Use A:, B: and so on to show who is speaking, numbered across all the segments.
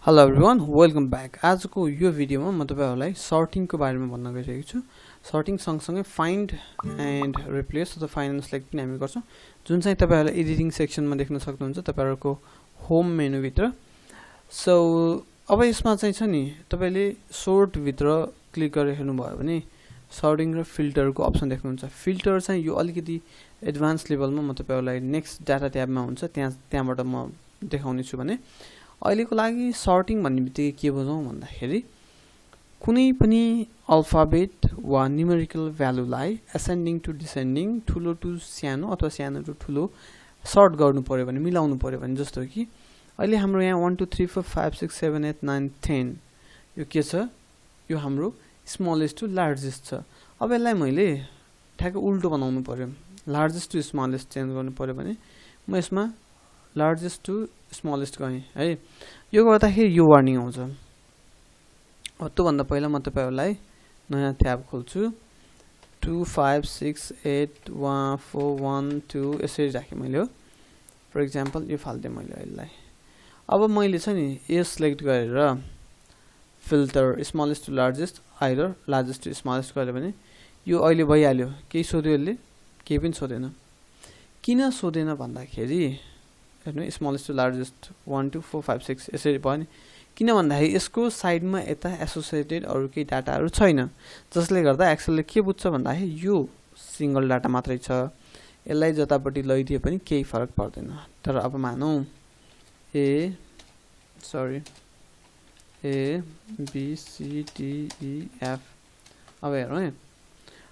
A: Hello everyone, welcome back. आजको यो भिडियोमा म तपाईहरुलाई सर्टिङको बारेमा भन्न गइरहेको छु। सर्टिङ सँगसँगै फाइन्ड एन्ड रिप्लेस अथवा फाइन्ड एन्ड सिलेक्ट पनि हामी गर्छौं, जुन चाहिँ तपाईहरुले एडिटिङ सेक्सनमा देख्न सक्नुहुन्छ तपाईहरुको होम मेनु भित्र। सो अब यसमा चाहिँ छ नि तपाईले सोर्ट भित्र क्लिक गरेर हेर्नु भयो भने सर्टिङ र फिल्टरको अप्सन देख्नुहुन्छ। फिल्टर चाहिँ यो अलिकति एडभान्स लेभलमा म तपाईहरुलाई नेक्स्ट डाटा ट्याबमा हुन्छ त्यहाँबाट म देखाउने छु भने अहिलेको लागि सर्टिङ भन्ने बित्तिकै के बुझौं भन्दाखेरि कुनै पनि अल्फाबेट वा न्यूमेरिकल भ्यालुलाई एसेन्डिङ टु डिसेन्डिङ ठुलो टु सानो अथवा सानो टु ठुलो सर्ट गर्नु पर्यो भने मिलाउनु पर्यो भने जस्तो कि अहिले हाम्रो यहाँ 1 2 3 4 5 6 7 8 9 10 यो के छ यो हाम्रो स्मलेस्ट टु लार्जेस्ट छ। अब यसलाई मैले ठ्याक्क उल्टो बनाउनु पर्यो, लार्जेस्ट टु स्मलेस्ट चेन्ज गर्नु पर्यो भने म यसमा लार्जेस्ट टु स्मलेस्ट गएँ है। यो गर्दाखेरि यो वार्निङ आउँछ। अब त्यो भन्दा पहिला म तपाईहरुलाई नयाँ ट्याब खोल्छु। 2 5 6 8 1 4 1 2 यसरी राखे मैले हो। फर एक्जाम्पल यो फाल्दे मैले यसलाई। अब मैले छ नि यो सिलेक्ट गरेर filter smallest to largest either largest to smallest गरे भने यो अहिले भइहाल्यो। केही सोध्यो यसले? केही पनि सोधेन। किन सोधेन भन्दाखेरि हेर्नु स्मलेस्ट टु लार्जेस्ट 1 2 4 5 6 यसरी भयो नि। किन भन्दाखेरि यसको साइडमा यता एसोसिएटेड अरु केही डाटाहरु छैन, जसले गर्दा एक्सेलले के बुझ्छ भन्दाखेरि यो सिंगल डाटा मात्रै छ, यसलाई जतापट्टि लैदिए पनि केही फरक पर्दैन। तर अब मानौं A B C D E F. अब हेरौँ है,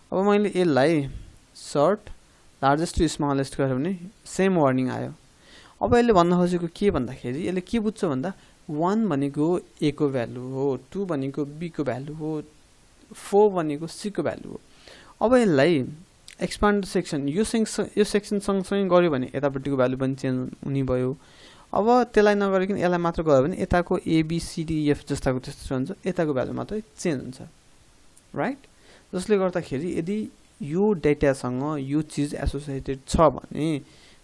A: अब मैले यसलाई सर्ट लार्जेस्ट टु स्मलेस्ट गरे भने सेम वार्निङ आयो। अब यसले भन्न खोजेको के भन्दाखेरि यसले के बुझ्छ भन्दा 1 भनेको ए को भ्यालु हो, 2 भनेको बी को भ्यालु हो, 4 भनेको सी को भ्यालु हो। अब यसलाई एक्सपान्ड सेक्सन यो सेक्सन सँगसँगै गर्यो भने यतापट्टिको भ्यालु पनि चेन्ज हुने भयो। अब त्यसलाई नगरिकन यसलाई मात्र गर्यो भने यताको A B C D F जस्ताको त्यस्तो हुन्छ, यताको भ्यालु मात्रै चेन्ज हुन्छ, राइट? जसले गर्दाखेरि यदि यो डेटासँग यो चीज एसोसिएटेड छ भने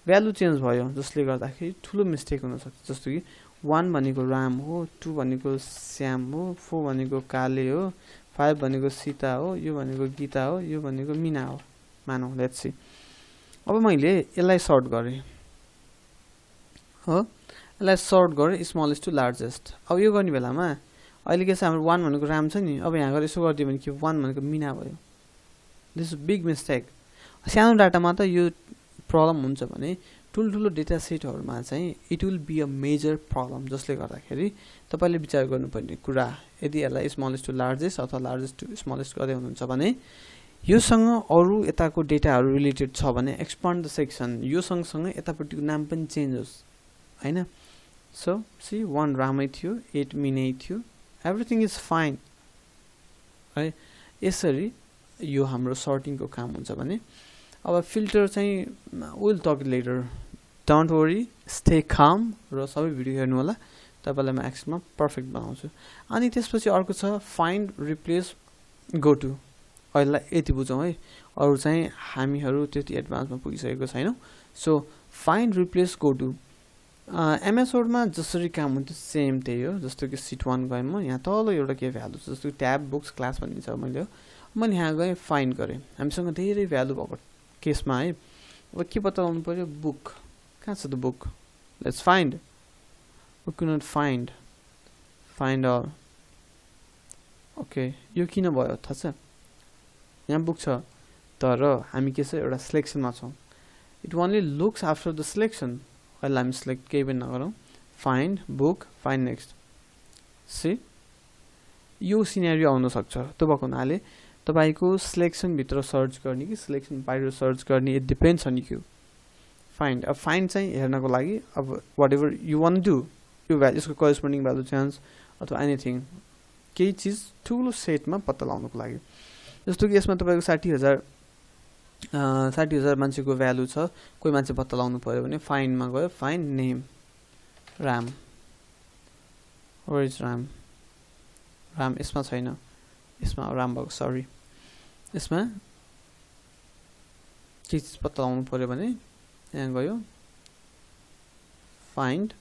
A: भ्यालु चेन्ज भयो, जसले गर्दाखेरि ठुलो मिस्टेक हुन सक्छ। जस्तो कि 1 भनेको राम हो, 2 भनेको श्याम हो, 4 भनेको काले हो, 5 भनेको सीता हो, यो भनेको गीता हो, यो भनेको मीना हो मानौ। Let's see. अब मैले यसलाई सर्ट गरे हो, यसलाई सर्ट गरे स्मलेस्ट टु लार्जेस्ट। अब यो गर्ने बेलामा अहिले के छ हाम्रो 1 भनेको राम छ नि, अब यहाँ गएर यसो गर्दियो भने के 1 भनेको मीना भयो। This is big mistake. सानो डाटामा त यो प्रब्लम हुन्छ भने ठुल्ठुलो डेटा सेटहरुमा चाहिँ it will be a major problem. जसले गर्दाखेरि तपाईले विचार गर्नुपर्ने कुरा यदि यसलाई स्मलेस्ट टु लार्जेस्ट अथवा लार्जेस्ट टु स्मलेस्ट गर्दै हुनुहुन्छ भने योसँग अरु यताको डेटाहरु रिलेटेड छ भने एक्सपान्ड द सेक्सन यो सँगसँगै यतापट्टिको नाम पनि चेन्ज होस् हैन। सो सी 1 रामै थियो, 8 मिनै थियो, एभ्रीथिङ इज फाइन है। यसरी यो हाम्रो सर्टिङको काम हुन्छ भने अब फिल्टर चाहिँ will talk later. Don't worry, stay calm र सबै भिडियो हेर्नु होला, तपाईलाई म एक्सलमा पर्फेक्ट बनाउँछु। अनि त्यसपछि अर्को छ फाइन्ड रिप्लेस गोटो। अहिले यति बुझौं है, अरु चाहिँ हामीहरु त्यति एडभान्समा पुगिसकेको छैनौं। सो फाइन्ड रिप्लेस गोटो एमएस वर्डमा जसरी काम हुन्छ सेम त्यही हो। जस्तो कि सिट 1 गए म, यहाँ तल एउटा के भ्यालु छ, जस्तो ट्याब बुक्स क्लास भन्ने छ मैले हो। मैले यहाँ गए फाइन्ड गरे, हामीसँग धेरै भ्यालु भएको केसमा है। अब के पत्ता लगाउनु पर्यो? बुक। कहाँ छ त book? Let's find. We could not find all. Okay, यो किन भयो थाहा छ? यहाँ बुक छ तर हामी के छ एउटा सिलेक्सनमा छौं। It only looks after the selection. अहिले हामी सिलेक्ट केही पनि नगरौँ, find book, find next. See यो सिनेरियो आउन सक्छ। त्यो भएको हुनाले तपाईको सिलेक्सन भित्र सर्च गर्ने कि सिलेक्सन बाहिर सर्च गर्ने, it depends on you. Find, अब फाइन्ड चाहिँ हेर्नको लागि अब whatever you want do, यो भ्यालु यसको करेस्पोन्डिङ भ्यालु चेन्ज अथवा एनीथिङ केही चीज ठुलो सेटमा पत्ता लगाउनको लागि। जस्तो कि यसमा तपाईको 60,000 मान्छेको भ्यालु छ, कोही मान्छे पत्ता लगाउनु पर्यो भने फाइन्डमा गयो, find name Ram. Where is Ram? Ram यसमा छैन, यसमा राम भएको, सरी। यसमा के चीज पत्ता लगाउनु पर्यो भने यहाँ गयो फाइन्ड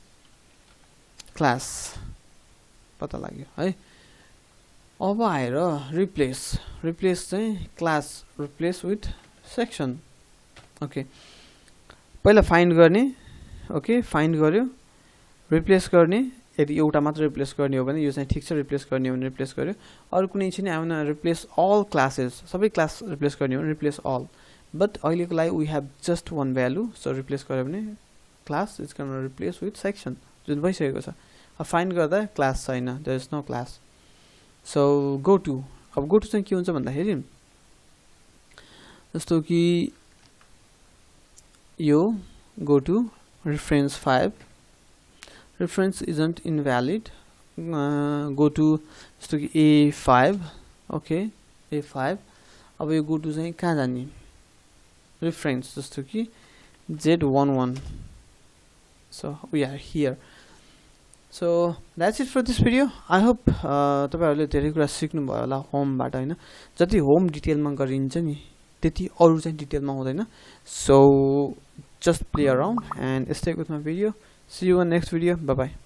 A: क्लास पत्ता लाग्यो है अब आएर रिप्लेस चाहिँ class replace with section okay पहिला फाइन्ड गर्ने ओके फाइन्ड गर्यो रिप्लेस गर्ने यदि एउटा मात्र रिप्लेस गर्ने हो भने यो चाहिँ ठीक छ रिप्लेस गर्ने हो भने रिप्लेस गर्यो अरु कुनै छैन आउन रिप्लेस अल क्लासेस सबै क्लास रिप्लेस गर्ने हो भने रिप्लेस अल बट अहिलेको लागि we have just one value so replace गर्यो भने class is gonna replace with section जुन भइसकेको छ अब फाइन्ड गर्दा क्लास छैन there is no class so go to अब गो टु चाहिँ के हुन्छ भन्दाखेरि जस्तो कि यो go to reference 5 reference isn't invalid go to जस्तो कि A5 okay A5 अब यो go to चाहिँ कहाँ जाने reference जस्तो कि Z11 so we are here so that's it for this video I hope तपाईहरुले धेरै कुरा सिक्नु भयो होला होम बाट हैन जति होम डिटेलमा गरिन्छ नि त्यति अरु चाहिँ डिटेलमा हुँदैन so just play around and stay with my video see you in next video bye bye